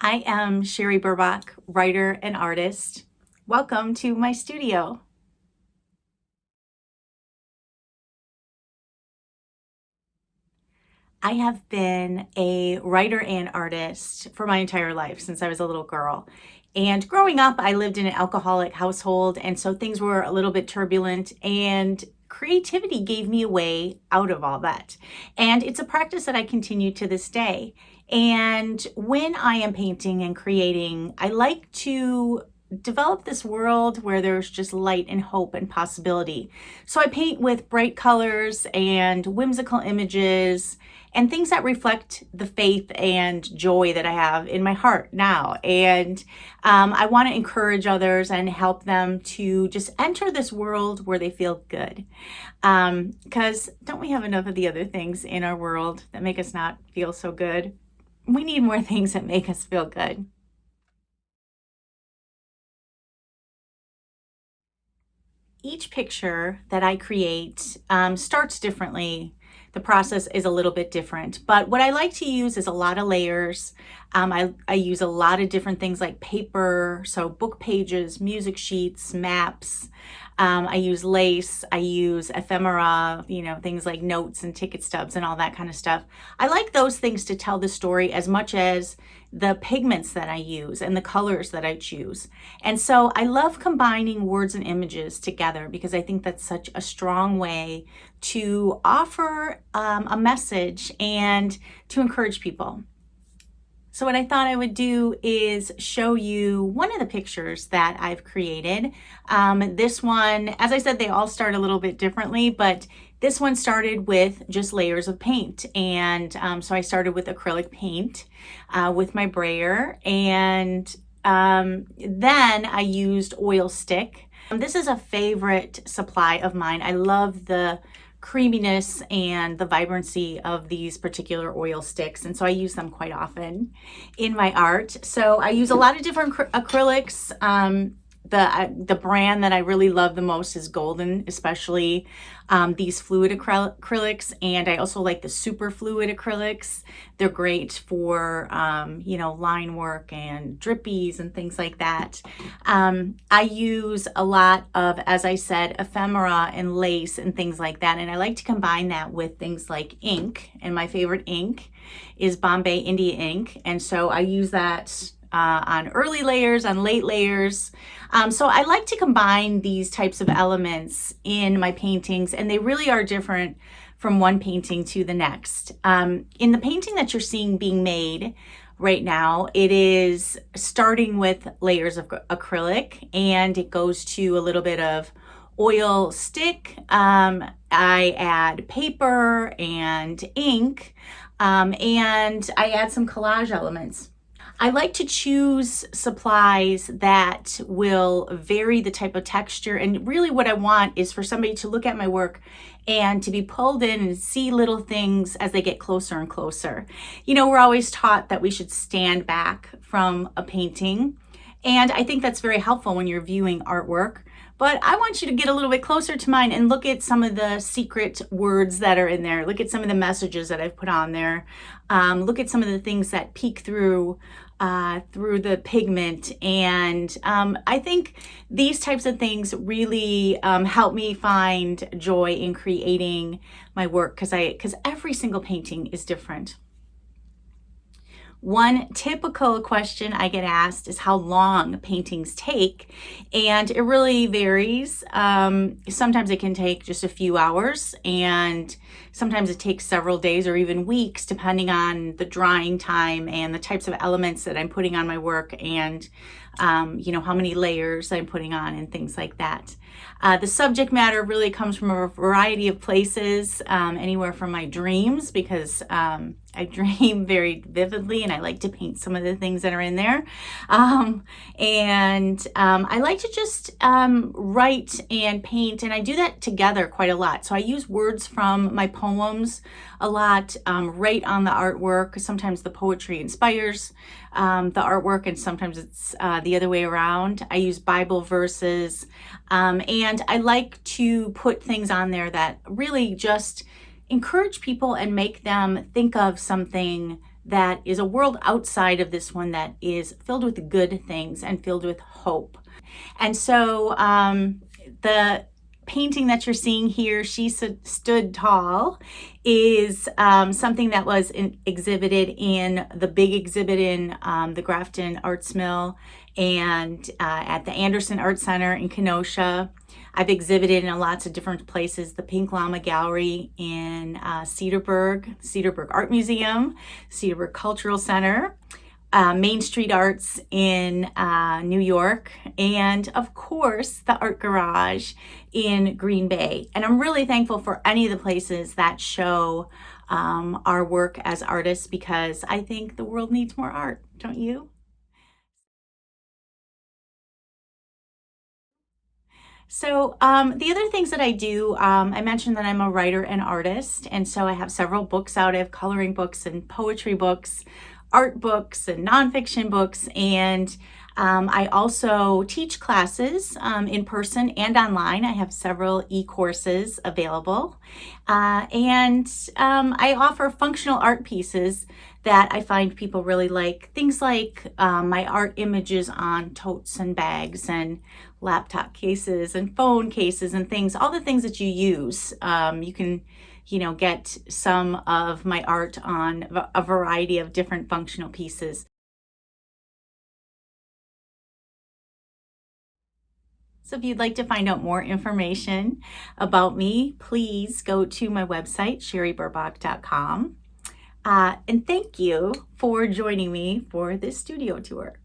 I am Cherie Burbach, writer and artist. Welcome to my studio. I have been a writer and artist for my entire life since I was a little girl. And growing up, I lived in an alcoholic household, and so things were a little bit turbulent, and creativity gave me a way out of all that. And it's a practice that I continue to this day. And when I am painting and creating, I like to develop this world where there's just light and hope and possibility. So I paint with bright colors and whimsical images and things that reflect the faith and joy that I have in my heart now. And I want to encourage others and help them to just enter this world where they feel good. Because don't we have enough of the other things in our world that make us not feel so good? We need more things that make us feel good. Each picture that I create starts differently. The process is a little bit different, but what I like to use is a lot of layers. I use a lot of different things like paper, so book pages, music sheets, maps. I use lace, I use ephemera, things like notes and ticket stubs and all that kind of stuff. I like those things to tell the story as much as the pigments that I use and the colors that I choose. And so I love combining words and images together because I think that's such a strong way to offer a message and to encourage people. So what I thought I would do is show you one of the pictures that I've created. This one, as I said, they all start a little bit differently, but this one started with just layers of paint. And so I started with acrylic paint with my brayer, and then I used oil stick. This is a favorite supply of mine. I love the creaminess and the vibrancy of these particular oil sticks, and so I use them quite often in my art. So I use a lot of different acrylics. The brand that I really love the most is Golden, especially these fluid acrylics, and I also like the super fluid acrylics. They're great for line work and drippies and things like that. I use a lot of, as I said, ephemera and lace and things like that, and I like to combine that with things like ink, and my favorite ink is Bombay India ink, and so I use that on early layers, on late layers. So I like to combine these types of elements in my paintings, and they really are different from one painting to the next. In the painting that you're seeing being made right now, it is starting with layers of acrylic, and it goes to a little bit of oil stick. I add paper and ink, and I add some collage elements. I like to choose supplies that will vary the type of texture, and really what I want is for somebody to look at my work and to be pulled in and see little things as they get closer and closer. We're always taught that we should stand back from a painting, and I think that's very helpful when you're viewing artwork. But I want you to get a little bit closer to mine and look at some of the secret words that are in there. Look at some of the messages that I've put on there. Look at some of the things that peek through the pigment. And I think these types of things really help me find joy in creating my work because every single painting is different. One typical question I get asked is how long paintings take, and it really varies. Sometimes it can take just a few hours, and sometimes it takes several days or even weeks, depending on the drying time and the types of elements that I'm putting on my work, and how many layers I'm putting on and things like that. The subject matter really comes from a variety of places, anywhere from my dreams, because I dream very vividly and I like to paint some of the things that are in there. I like to just write and paint, and I do that together quite a lot. So I use words from my poems a lot, right on the artwork. Sometimes the poetry inspires the artwork, and sometimes it's the other way around. I use Bible verses, and I like to put things on there that really just encourage people and make them think of something that is a world outside of this one that is filled with good things and filled with hope. And so the painting that you're seeing here, She Stood Tall, is something that was exhibited in the big exhibit in the Grafton Arts Mill and at the Anderson Art Center in Kenosha. I've exhibited in lots of different places, the Pink Llama Gallery in Cedarburg Art Museum, Cedarburg Cultural Center, Main Street Arts in New York, and of course the Art Garage in Green Bay. And I'm really thankful for any of the places that show our work as artists, because I think the world needs more art, don't you? So the other things that I do, I mentioned that I'm a writer and artist, and so I have several books out. I have coloring books and poetry books, art books and nonfiction books, and I also teach classes in person and online. I have several e-courses available, and I offer functional art pieces that I find people really like. Things like my art images on totes and bags and laptop cases and phone cases and things, all the things that you use. You can, get some of my art on a variety of different functional pieces. So if you'd like to find out more information about me, please go to my website, cherieburbach.com. And thank you for joining me for this studio tour.